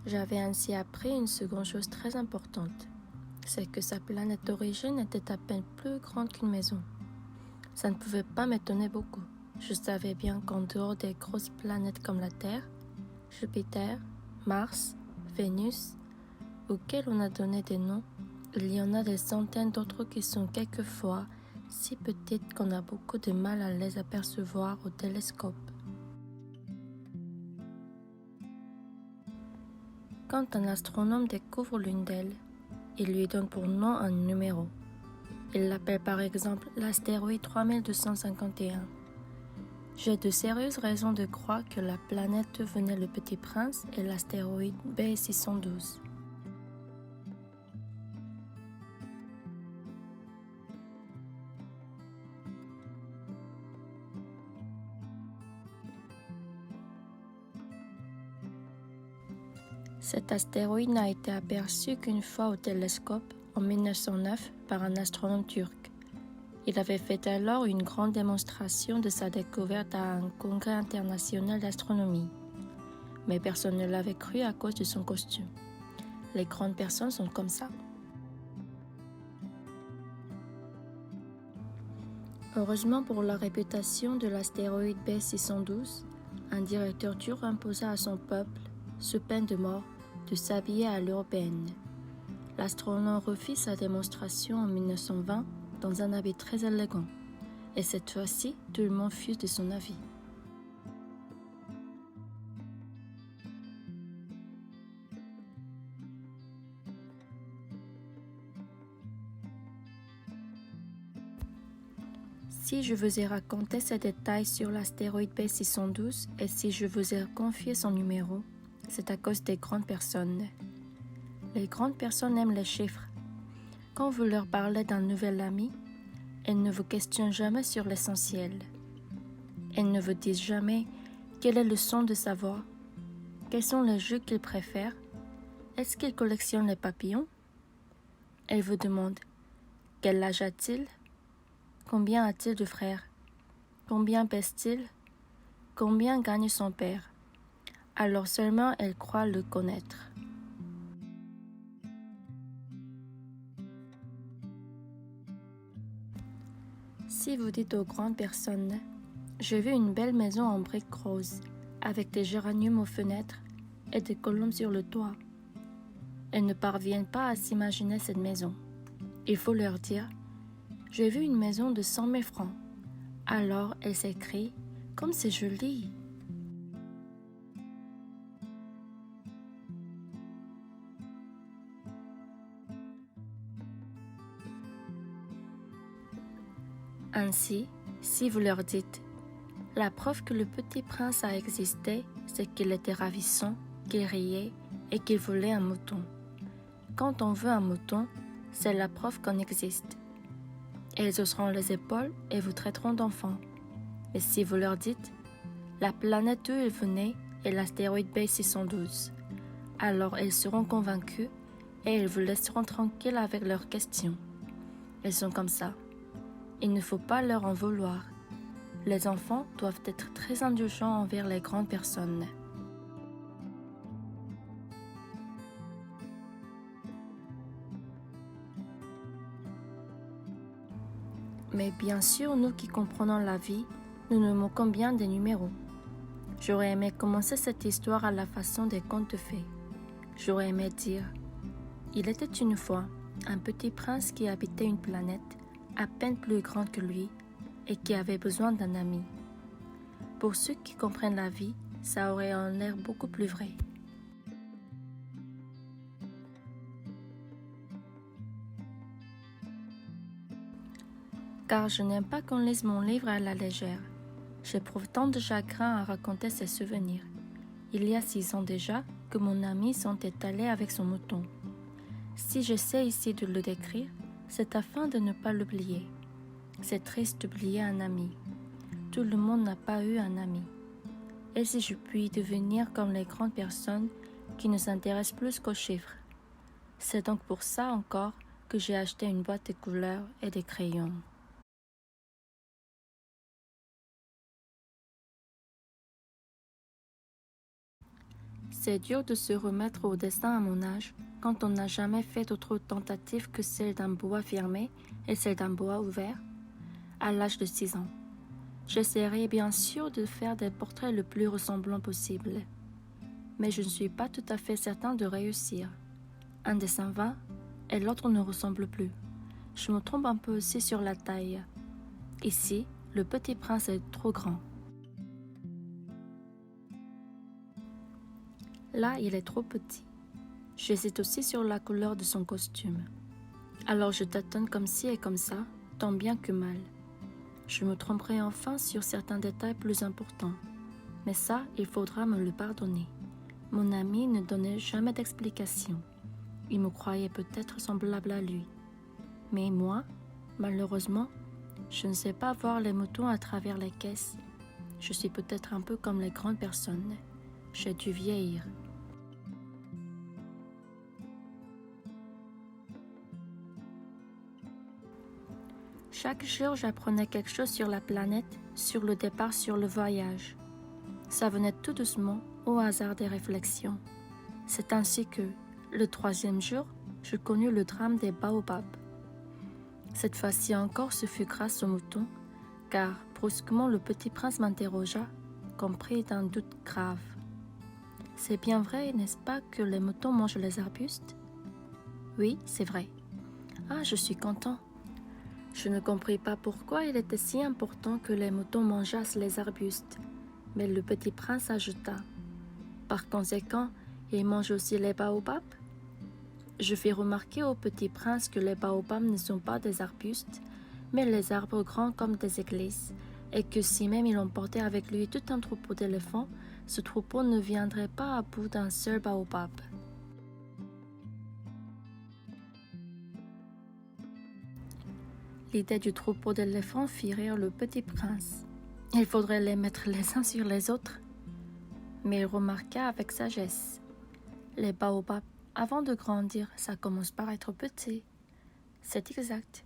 J'avais ainsi appris une seconde chose très importante, c'est que sa planète d'origine était à peine plus grande qu'une maison. Ça ne pouvait pas m'étonner beaucoup. Je savais bien qu'en dehors des grosses planètes comme la Terre, Jupiter, Mars, Vénus, auxquelles on a donné des noms, il y en a des centaines d'autres qui sont quelquefois si petites qu'on a beaucoup de mal à les apercevoir au télescope. Quand un astronome découvre l'une d'elles, il lui donne pour nom un numéro. Il l'appelle par exemple l'astéroïde 3251. J'ai de sérieuses raisons de croire que la planète devenait le Petit Prince et l'astéroïde B612. Cet astéroïde n'a été aperçu qu'une fois au télescope en 1909 par un astronome turc. Il avait fait alors une grande démonstration de sa découverte à un congrès international d'astronomie. Mais personne ne l'avait cru à cause de son costume. Les grandes personnes sont comme ça. Heureusement pour la réputation de l'astéroïde B612, un directeur turc imposa à son peuple, sous peine de mort, de s'habiller à l'européenne. L'astronome refit sa démonstration en 1920 dans un habit très élégant, et cette fois-ci, tout le monde fut de son avis. Si je vous ai raconté ces détails sur l'astéroïde B612 et si je vous ai confié son numéro, c'est à cause des grandes personnes. Les grandes personnes aiment les chiffres. Quand vous leur parlez d'un nouvel ami, elles ne vous questionnent jamais sur l'essentiel. Elles ne vous disent jamais quel est le son de sa voix, quels sont les jeux qu'il préfère, est-ce qu'il collectionne les papillons. Elles vous demandent quel âge a-t-il, combien a-t-il de frères, combien pèse-t-il, combien gagne son père. Alors seulement elles croient le connaître. Si vous dites aux grandes personnes « J'ai vu une belle maison en briques roses, avec des géraniums aux fenêtres et des colombes sur le toit », elles ne parviennent pas à s'imaginer cette maison. Il faut leur dire « J'ai vu une maison de 100 000 francs ». Alors elles s'écrient « Comme c'est joli !» Ainsi, si vous leur dites « La preuve que le petit prince a existé, c'est qu'il était ravissant, qu'il riait et qu'il volait un mouton. Quand on veut un mouton, c'est la preuve qu'on existe. » Elles hausseront les épaules et vous traiteront d'enfant. Mais si vous leur dites « La planète d'où il venait est l'astéroïde B612 », alors elles seront convaincues et elles vous laisseront tranquille avec leurs questions. Elles sont comme ça. Il ne faut pas leur en vouloir. Les enfants doivent être très indulgents envers les grandes personnes. Mais bien sûr, nous qui comprenons la vie, nous nous moquons bien des numéros. J'aurais aimé commencer cette histoire à la façon des contes de fées. J'aurais aimé dire « Il était une fois un petit prince qui habitait une planète à peine plus grande que lui et qui avait besoin d'un ami. » Pour ceux qui comprennent la vie, ça aurait un air beaucoup plus vrai. Car je n'aime pas qu'on lise mon livre à la légère. J'éprouve tant de chagrin à raconter ces souvenirs. Il y a 6 ans déjà que mon ami s'en est allé avec son mouton. Si j'essaie ici de le décrire, c'est afin de ne pas l'oublier. C'est triste d'oublier un ami. Tout le monde n'a pas eu un ami. Et si je puis devenir comme les grandes personnes qui ne s'intéressent plus qu'aux chiffres. C'est donc pour ça encore que j'ai acheté une boîte de couleurs et des crayons. C'est dur de se remettre au dessin à mon âge, quand on n'a jamais fait d'autres tentatives que celle d'un bois fermé et celle d'un bois ouvert, à l'âge de 6 ans. J'essaierai bien sûr de faire des portraits le plus ressemblants possible, mais je ne suis pas tout à fait certain de réussir. Un dessin va et l'autre ne ressemble plus. Je me trompe un peu aussi sur la taille. Ici, le petit prince est trop grand. Là, il est trop petit. J'hésite aussi sur la couleur de son costume. Alors je tâtonne comme ci et comme ça, tant bien que mal. Je me tromperai enfin sur certains détails plus importants. Mais ça, il faudra me le pardonner. Mon ami ne donnait jamais d'explication. Il me croyait peut-être semblable à lui. Mais moi, malheureusement, je ne sais pas voir les moutons à travers les caisses. Je suis peut-être un peu comme les grandes personnes. J'ai dû vieillir. Chaque jour, j'apprenais quelque chose sur la planète, sur le départ, sur le voyage. Ça venait tout doucement, au hasard des réflexions. C'est ainsi que, le 3e jour, je connus le drame des baobabs. Cette fois-ci encore, ce fut grâce aux moutons, car brusquement le petit prince m'interrogea, compris d'un doute grave. « C'est bien vrai, n'est-ce pas, que les moutons mangent les arbustes ?»« Oui, c'est vrai. »« Ah, je suis content. » Je ne compris pas pourquoi il était si important que les moutons mangeassent les arbustes, mais le petit prince ajouta « Par conséquent, ils mangent aussi les baobabs ?» Je fis remarquer au petit prince que les baobabs ne sont pas des arbustes, mais les arbres grands comme des églises, et que si même il emportait avec lui tout un troupeau d'éléphants, ce troupeau ne viendrait pas à bout d'un seul baobab. L'idée du troupeau d'éléphants fit rire le petit prince. Il faudrait les mettre les uns sur les autres. Mais il remarqua avec sagesse. Les baobabs, avant de grandir, ça commence par être petit. C'est exact.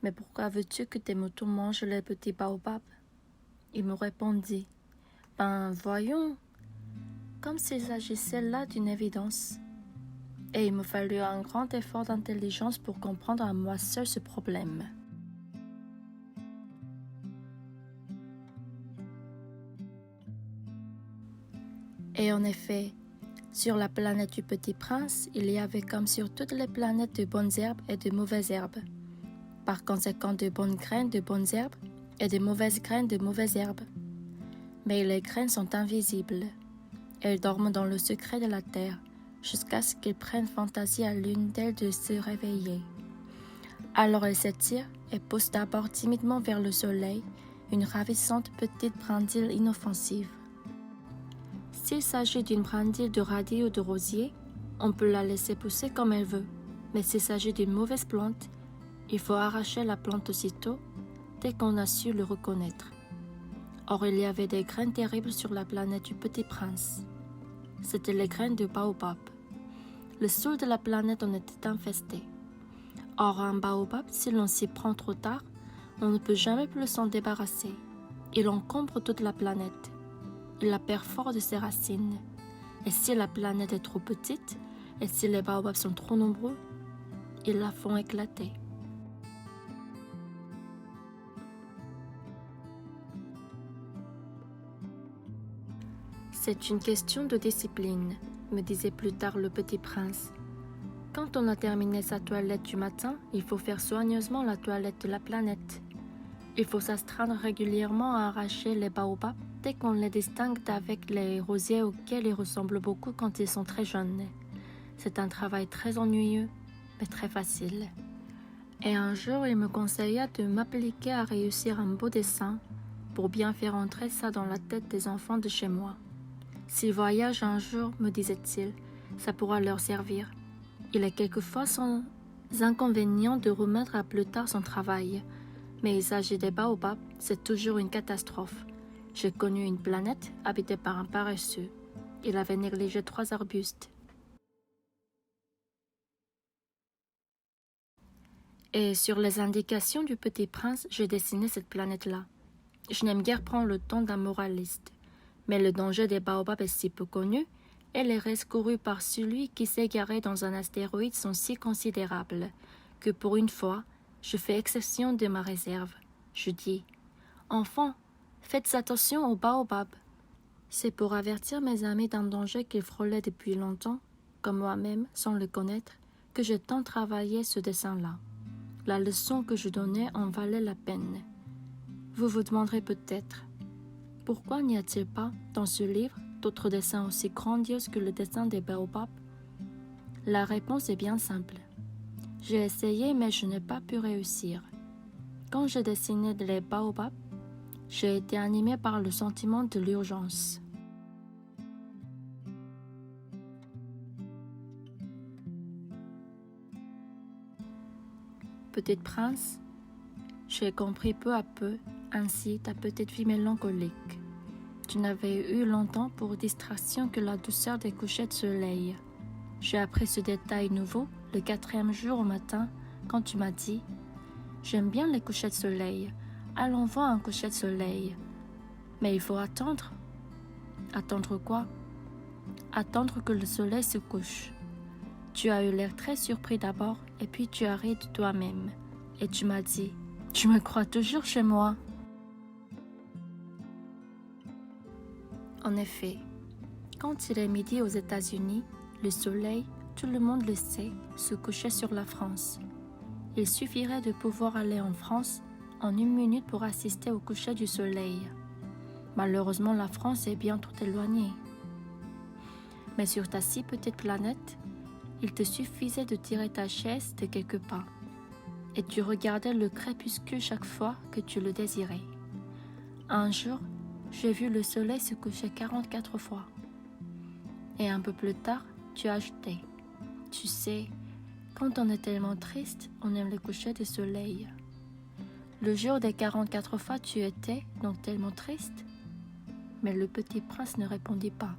Mais pourquoi veux-tu que tes moutons mangent les petits baobabs? Il me répondit. Ben voyons, comme s'il s'agissait là d'une évidence. Et il me fallut un grand effort d'intelligence pour comprendre à moi seul ce problème. Et en effet, sur la planète du Petit Prince, il y avait comme sur toutes les planètes de bonnes herbes et de mauvaises herbes. Par conséquent, de bonnes graines de bonnes herbes et de mauvaises graines de mauvaises herbes. Mais les graines sont invisibles. Elles dorment dans le secret de la terre, jusqu'à ce qu'ils prennent fantaisie à l'une d'elles de se réveiller. Alors elles s'étirent et poussent d'abord timidement vers le soleil une ravissante petite brindille inoffensive. S'il s'agit d'une brindille de radis ou de rosier, on peut la laisser pousser comme elle veut, mais s'il s'agit d'une mauvaise plante, il faut arracher la plante aussitôt, dès qu'on a su le reconnaître. Or il y avait des graines terribles sur la planète du Petit Prince. C'étaient les graines de baobab. Le sol de la planète en était infesté. Or un baobab, si l'on s'y prend trop tard, on ne peut jamais plus s'en débarrasser. Il encombre toute la planète. Il la perd fort de ses racines. Et si la planète est trop petite, et si les baobabs sont trop nombreux, ils la font éclater. C'est une question de discipline, me disait plus tard le petit prince. Quand on a terminé sa toilette du matin, il faut faire soigneusement la toilette de la planète. Il faut s'astreindre régulièrement à arracher les baobabs dès qu'on les distingue d'avec les rosiers auxquels ils ressemblent beaucoup quand ils sont très jeunes. C'est un travail très ennuyeux, mais très facile. Et un jour, il me conseilla de m'appliquer à réussir un beau dessin pour bien faire entrer ça dans la tête des enfants de chez moi. S'ils voyagent un jour, me disait-il, ça pourra leur servir. Il est quelquefois sans inconvénient de remettre à plus tard son travail. Mais il s'agit des baobabs, c'est toujours une catastrophe. J'ai connu une planète habitée par un paresseux. Il avait négligé 3 arbustes. Et sur les indications du petit prince, j'ai dessiné cette planète-là. Je n'aime guère prendre le ton d'un moraliste. Mais le danger des baobabs est si peu connu et les risques courus par celui qui s'égarait dans un astéroïde sont si considérables que pour une fois, je fais exception de ma réserve. Je dis « Enfants, faites attention au baobab ». C'est pour avertir mes amis d'un danger qu'ils frôlaient depuis longtemps, comme moi-même, sans le connaître, que j'ai tant travaillé ce dessin-là. La leçon que je donnais en valait la peine. Vous vous demanderez peut-être, pourquoi n'y a-t-il pas, dans ce livre, d'autres dessins aussi grandioses que le dessin des baobabs? La réponse est bien simple. J'ai essayé, mais je n'ai pas pu réussir. Quand je dessinais les baobabs, j'ai été animé par le sentiment de l'urgence. Petite prince, j'ai compris peu à peu ainsi ta petite vie mélancolique. Tu n'avais eu longtemps pour distraction que la douceur des couchers de soleil. J'ai appris ce détail nouveau le 4e jour au matin quand tu m'as dit « J'aime bien les couchers de soleil, allons voir un coucher de soleil. Mais il faut attendre. » Attendre quoi? Attendre que le soleil se couche. Tu as eu l'air très surpris d'abord et puis tu as ri de toi-même. Et tu m'as dit « Tu me crois toujours chez moi ?» En effet, quand il est midi aux États-Unis, le soleil, tout le monde le sait, se couchait sur la France. Il suffirait de pouvoir aller en France en 1 minute pour assister au coucher du soleil. Malheureusement, la France est bien trop éloignée. Mais sur ta si petite planète, il te suffisait de tirer ta chaise de quelques pas, et tu regardais le crépuscule chaque fois que tu le désirais. Un jour, j'ai vu le soleil se coucher 44 fois. Et un peu plus tard, tu as ajouté « Tu sais, quand on est tellement triste, on aime le coucher du soleil. » Le jour des 44 fois, tu étais donc tellement triste? Mais le petit prince ne répondit pas.